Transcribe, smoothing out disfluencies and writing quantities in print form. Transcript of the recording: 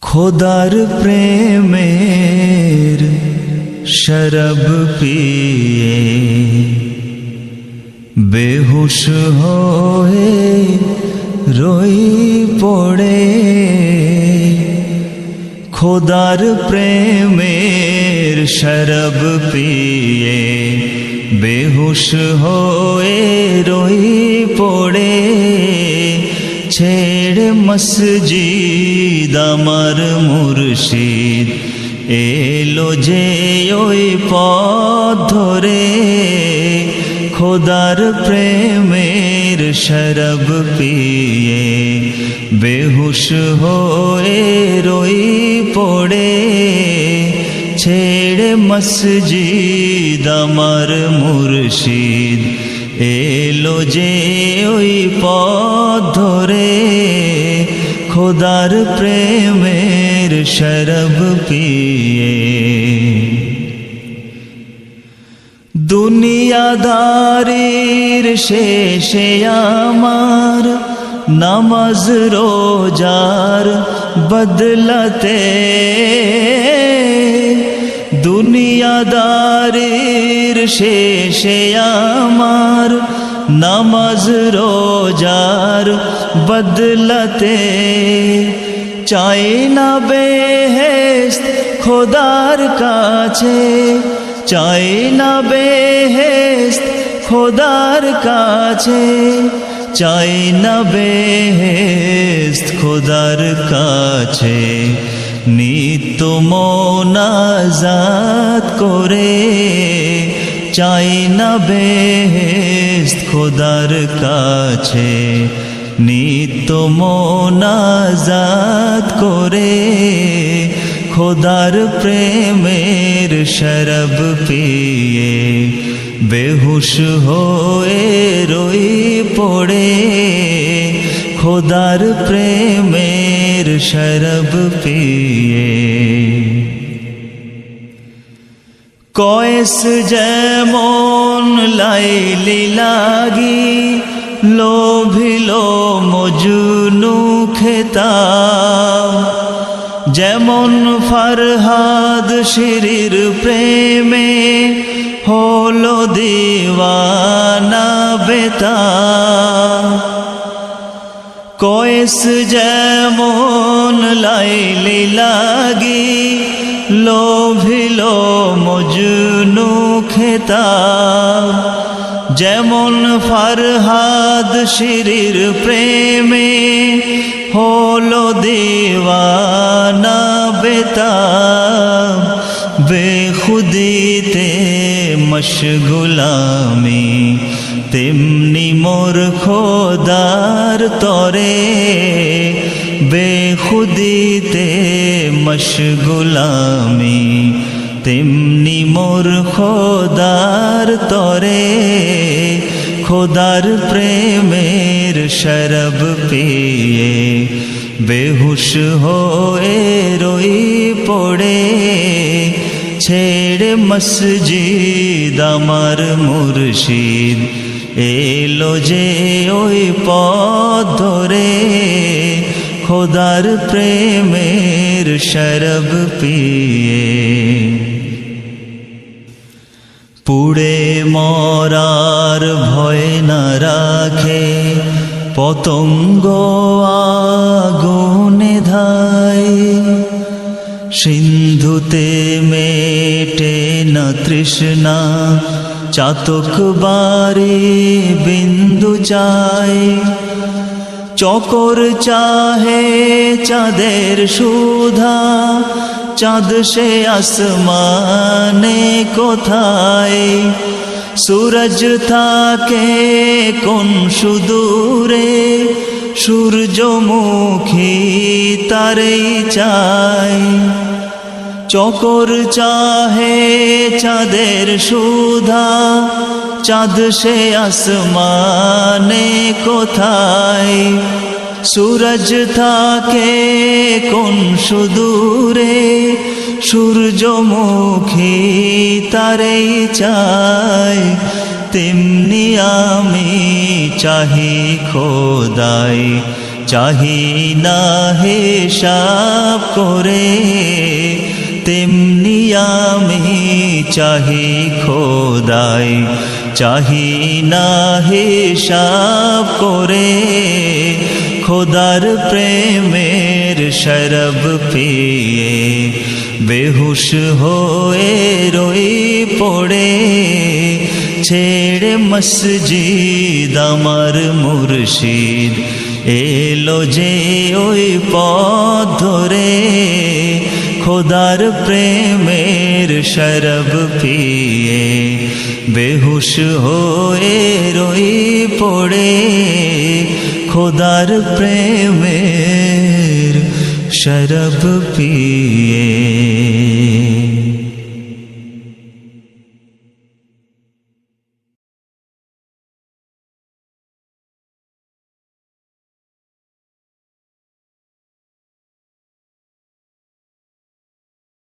খোদার প্রেমের শরব পিয়ে বেহুশ হয়ে রই পড়ে। খোদার প্রেমের শরব পিয়ে বেহুশ হয়ে রই পড়ে। ছেড়ে মসজিদ আমার মুর্শিদ এলো যে ওই পথ ধরে। খোদার প্রেমের শরব পিয়ে বেহুশ হয়ে রই পড়ে। ছেড়ে মসজিদ আমার মুর্শিদ এলো যে ওই পথ ধরে। খোদার প্রেমের শরব পিয়ে দুনিয়াদারির শেষে আমার নামাজ রোজার বদলাতে। দুনিয়াদারির শেষে আমার নামাজ রোজার বদলাতে। চাই না বেহেশত খোদার কাছে, চাই না বেহেশত খোদার কাছে, চাই না বেহেশত খোদার কাছে। নিত্য মোনাজাত করে চাই না বেহেশত খোদার কাছে। নিত্য মোনাজাত করে খোদার প্রেমের শরব পিয়ে বেহুশ হয়ে রই পড়ে। খোদার প্রেমের শরব পিয়ে কয়েস যেমন লাইলি লাগি লোভিল মজনু খেতাব। যেমন ফরহাদ শিরির প্রেমে হলো দিওয়ানা বেতাব। কয়েস যেমন লাইলি লাগি লোভিল মজনু খেতাব। যেমন ফরহাদ শিরির প্রেমে হলো দিওয়ানা বেতাব। বেখুদিতে মশগুলামি তেমনি মোর খোদার তরে। বেখুদিতে মশগুলামি তেমনি মোর খোদার তরে। খোদার প্রেমের শরব পিয়ে বেহুশ হয়ে রই পড়ে। ছেড়ে মসজিদ আমার মুর্শিদ এলো যে ওই পথ ধরে। খোদার প্রেমের শরব পিয়ে পুড়ে মরার ভয় না রাখে পতঙ্গ আগুনে ধায়। সিন্ধুতে মেটে না তৃষ্ণা চাতক বারে বিন্দু চায়। চকর চাহে চাঁদের সুধা চাঁদ সে আসমানে কোথায়। সূরজ থাকে কোন সুদূরে সূর্যমুখী তারেই চায়। চকর চাহে চাঁদের সুধা চাঁদ সে আসমানে কোথায়। সূরজ থাকে কোন সুদূরে সূর্যমুখী তারেই চায়। তেমনি আমি চাহি খোদাই চাহি না হিসাব করে, তেমনি আমি চাহি খোদাই, চাহি না হিসাব করে, খোদার প্রেমের শরব পিয়ে বেহুশ হয়ে রই পড়ে। ছেড়ে মসজিদ আমার মুর্শিদ এলো যে ওই পথ ধরে, খোদার প্রেমের শরব পিয়ে বেহুশ হয়ে রই পড়ে, খোদার প্রেমের শরব পিয়ে।